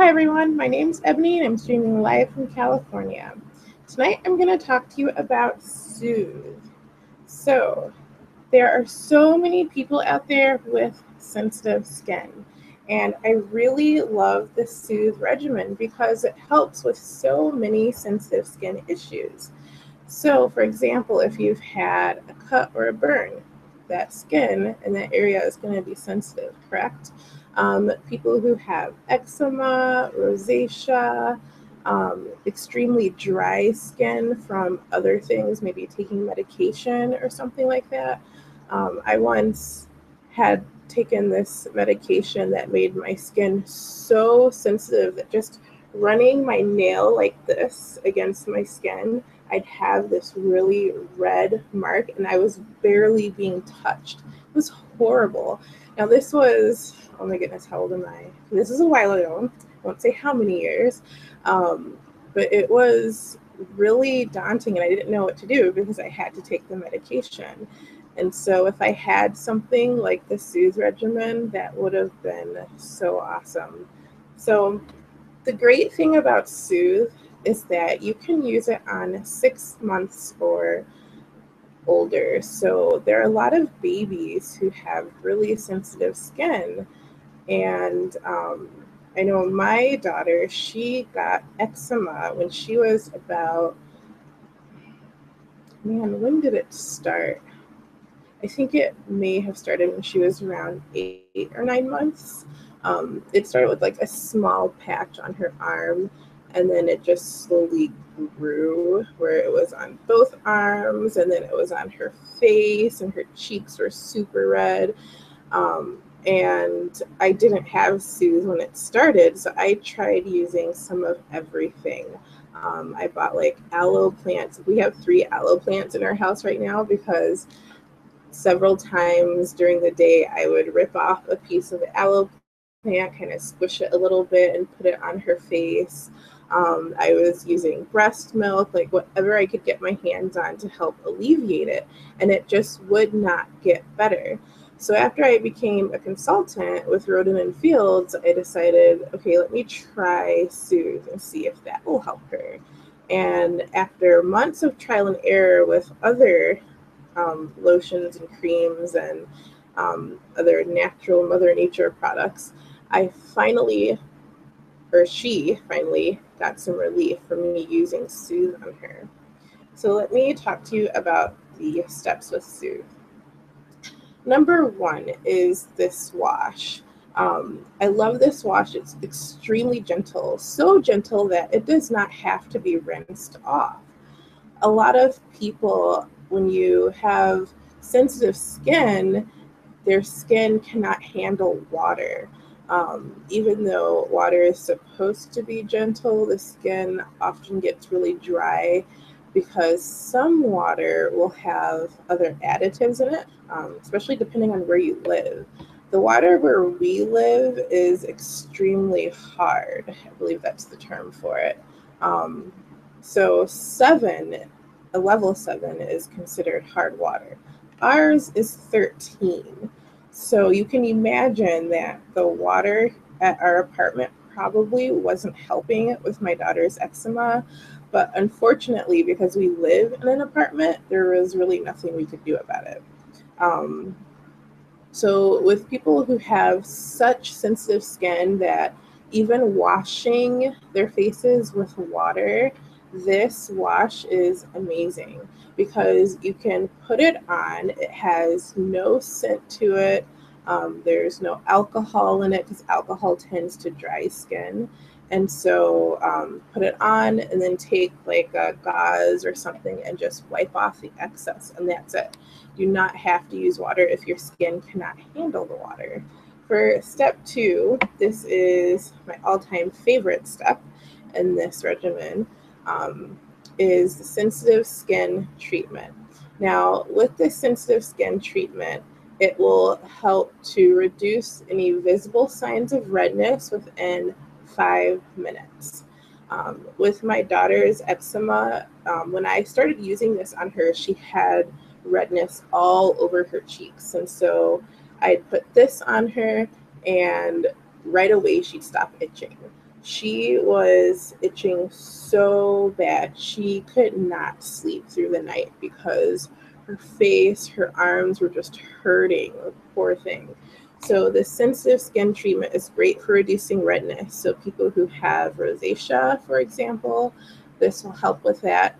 Hi everyone, my name's Ebony and I'm streaming live from California. Tonight I'm going to talk to you about Soothe. So, there are so many people out there with sensitive skin, and I really love the Soothe regimen because it helps with so many sensitive skin issues. So, for example, if you've had a cut or a burn, that skin in that area is going to be sensitive, correct? People who have eczema, rosacea, extremely dry skin from other things, maybe taking medication or something like that. I once had taken this medication that made my skin so sensitive that just running my nail like this against my skin, I'd have this really red mark and I was barely being touched. It was horrible. Now, this was, oh my goodness, how old am I? This is a while ago. I won't say how many years, but it was really daunting and I didn't know what to do because I had to take the medication. And so if I had something like the Soothe regimen, that would have been so awesome. So the great thing about Soothe is that you can use it on 6 months or older. So there are a lot of babies who have really sensitive skin. And I know my daughter, she got eczema when she was about, man, when did it start? I think it may have started when she was around 8 or 9 months. It started with like a small patch on her arm, and then it just slowly grew where it was on both arms, and then it was on her face, and her cheeks were super red. And I didn't have Soothe when it started, so I tried using some of everything. I bought like aloe plants. We have 3 aloe plants in our house right now because several times during the day, I would rip off a piece of aloe plant, kind of squish it a little bit, and put it on her face. I was using breast milk, like whatever I could get my hands on to help alleviate it, and it just would not get better. So after I became a consultant with Roden and Fields, I decided, okay, let me try Soothe and see if that will help her. And after months of trial and error with other lotions and creams and other natural Mother Nature products, I finally, or she finally, got some relief from me using Soothe on her. So let me talk to you about the steps with Soothe. Number 1 is this wash. I love this wash. It's extremely gentle, so gentle that it does not have to be rinsed off. A lot of people, when you have sensitive skin, their skin cannot handle water. Even though water is supposed to be gentle, the skin often gets really dry because some water will have other additives in it, especially depending on where you live. The water where we live is extremely hard. I believe that's the term for it. So a level 7 is considered hard water. Ours is 13. So you can imagine that the water at our apartment probably wasn't helping with my daughter's eczema. But unfortunately, because we live in an apartment, there was really nothing we could do about it. Um, so with people who have such sensitive skin that even washing their faces with water, this wash is amazing because you can put it on. It has no scent to it. There's no alcohol in it because alcohol tends to dry skin. And so put it on and then take like a gauze or something and just wipe off the excess, and that's it. Do not have to use water if your skin cannot handle the water. For step 2, this is my all-time favorite step in this regimen, is the sensitive skin treatment. Now, with this sensitive skin treatment, it will help to reduce any visible signs of redness within 5 minutes. With my daughter's eczema, when I started using this on her, she had redness all over her cheeks. And so I'd put this on her and right away she'd stop itching. She was itching so bad. She could not sleep through the night because her face, her arms were just hurting. The poor thing. So the sensitive skin treatment is great for reducing redness. So people who have rosacea, for example, this will help with that.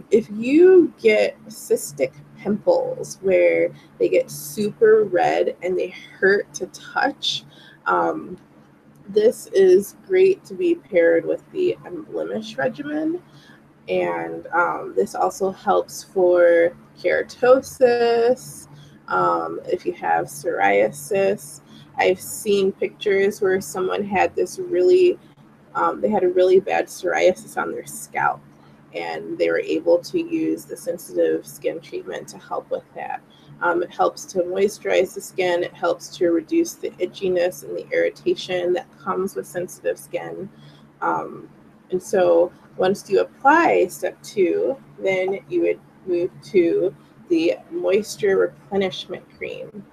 If you get cystic pimples where they get super red and they hurt to touch, um, this is great to be paired with the Emblemish regimen. And this also helps for keratosis. If you have psoriasis, I've seen pictures where someone had this really they had a really bad psoriasis on their scalp, and they were able to use the sensitive skin treatment to help with that. It helps to moisturize the skin. It helps to reduce the itchiness and the irritation that comes with sensitive skin. And so once you apply step 2, then you would move to the moisture replenishment cream.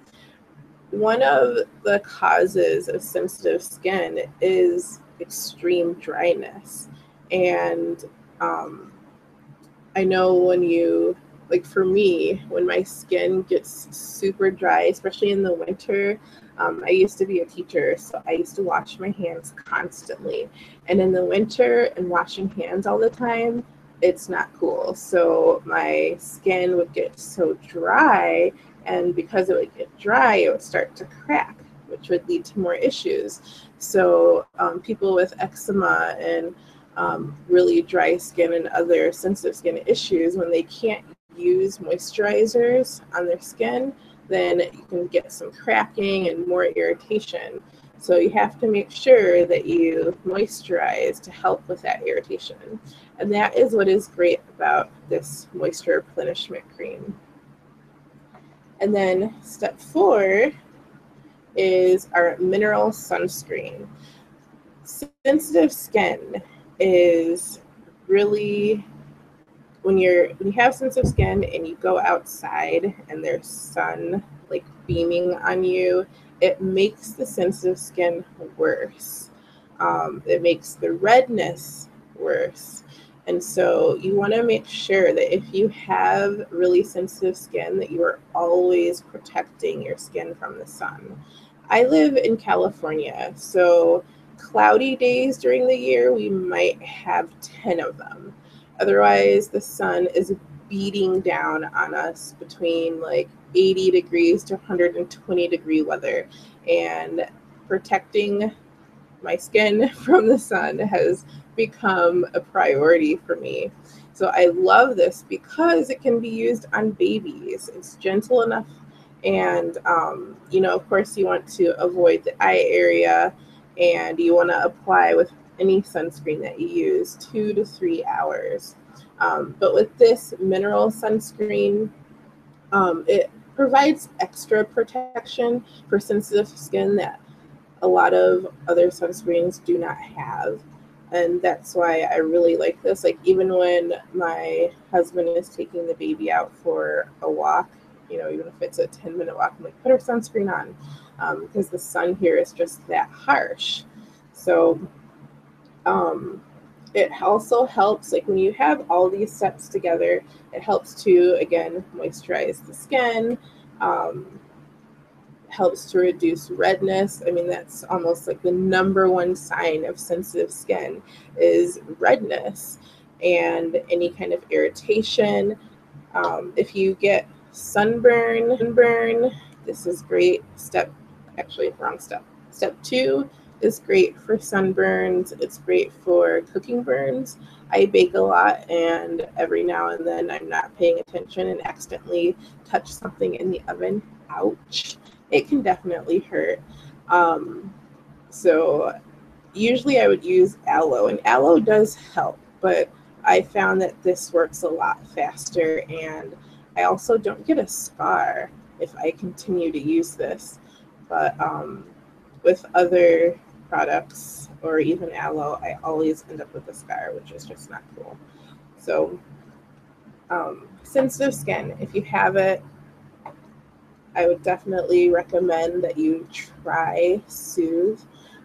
One of the causes of sensitive skin is extreme dryness. And I know when you, like for me, when my skin gets super dry, especially in the winter, I used to be a teacher, so I used to wash my hands constantly. And in the winter and washing hands all the time, it's not cool. So my skin would get so dry, and because it would get dry, it would start to crack, which would lead to more issues. So people with eczema and really dry skin and other sensitive skin issues, when they can't use moisturizers on their skin, then you can get some cracking and more irritation. So you have to make sure that you moisturize to help with that irritation. And that is what is great about this moisture replenishment cream. And then step 4 is our mineral sunscreen. Sensitive skin is really, when you have sensitive skin and you go outside and there's sun like beaming on you, it makes the sensitive skin worse. It makes the redness worse. And so you want to make sure that if you have really sensitive skin, that you are always protecting your skin from the sun. I live in California, so cloudy days during the year, we might have 10 of them. Otherwise, the sun is beating down on us between like 80 degrees to 120 degree weather. And protecting my skin from the sun has become a priority for me. So I love this because it can be used on babies. It's gentle enough. And, of course, you want to avoid the eye area, and you want to apply with any sunscreen that you use 2 to 3 hours. But with this mineral sunscreen, it provides extra protection for sensitive skin that a lot of other sunscreens do not have. And that's why I really like this. Like, even when my husband is taking the baby out for a walk, even if it's a 10-minute walk, I'm like, put her sunscreen on, because the sun here is just that harsh. So it also helps, like when you have all these steps together, it helps to, again, moisturize the skin, helps to reduce redness. I mean, that's almost like the number one sign of sensitive skin is redness and any kind of irritation. If you get sunburn, this is great. Wrong step. Step 2 is great for sunburns. It's great for cooking burns. I bake a lot, and every now and then I'm not paying attention and accidentally touch something in the oven. Ouch. It can definitely hurt. So usually I would use aloe, and aloe does help, but I found that this works a lot faster, and I also don't get a scar if I continue to use this. But with other products or even aloe, I always end up with a scar, which is just not cool. So sensitive skin, if you have it, I would definitely recommend that you try Soothe.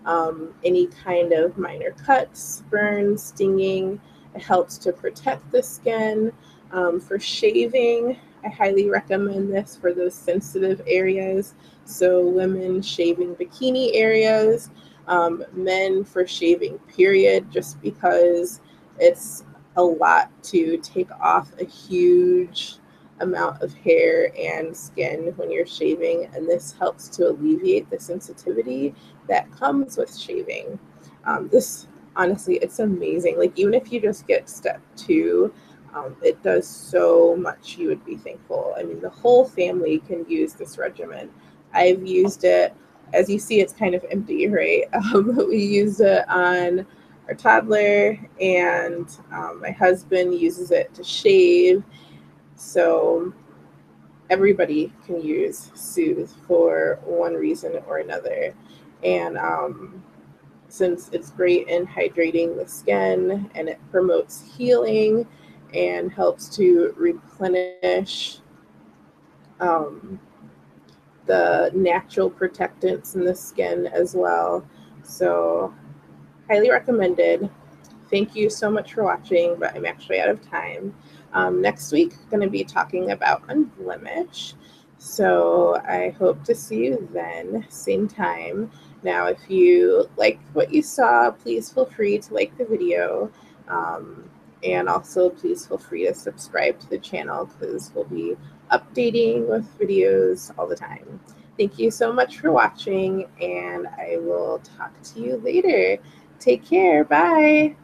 any kind of minor cuts, burns, stinging. It helps to protect the skin. For shaving, I highly recommend this for those sensitive areas. So women shaving bikini areas, men for shaving period, just because it's a lot to take off a huge amount of hair and skin when you're shaving, and this helps to alleviate the sensitivity that comes with shaving. This honestly, it's amazing. Like even if you just get step 2, it does so much. You would be thankful. I mean, the whole family can use this regimen. I've used it. As you see, it's kind of empty, right? We use it on our toddler, and my husband uses it to shave. So everybody can use Soothe for one reason or another. And since it's great in hydrating the skin and it promotes healing and helps to replenish um, the natural protectants in the skin as well. So, highly recommended. Thank you so much for watching, but I'm actually out of time. Next week, I'm going to be talking about Unblemish. So I hope to see you then, same time. Now, if you liked what you saw, please feel free to like the video. And also, please feel free to subscribe to the channel because we'll be updating with videos all the time. Thank you so much for watching, and I will talk to you later. Take care. Bye.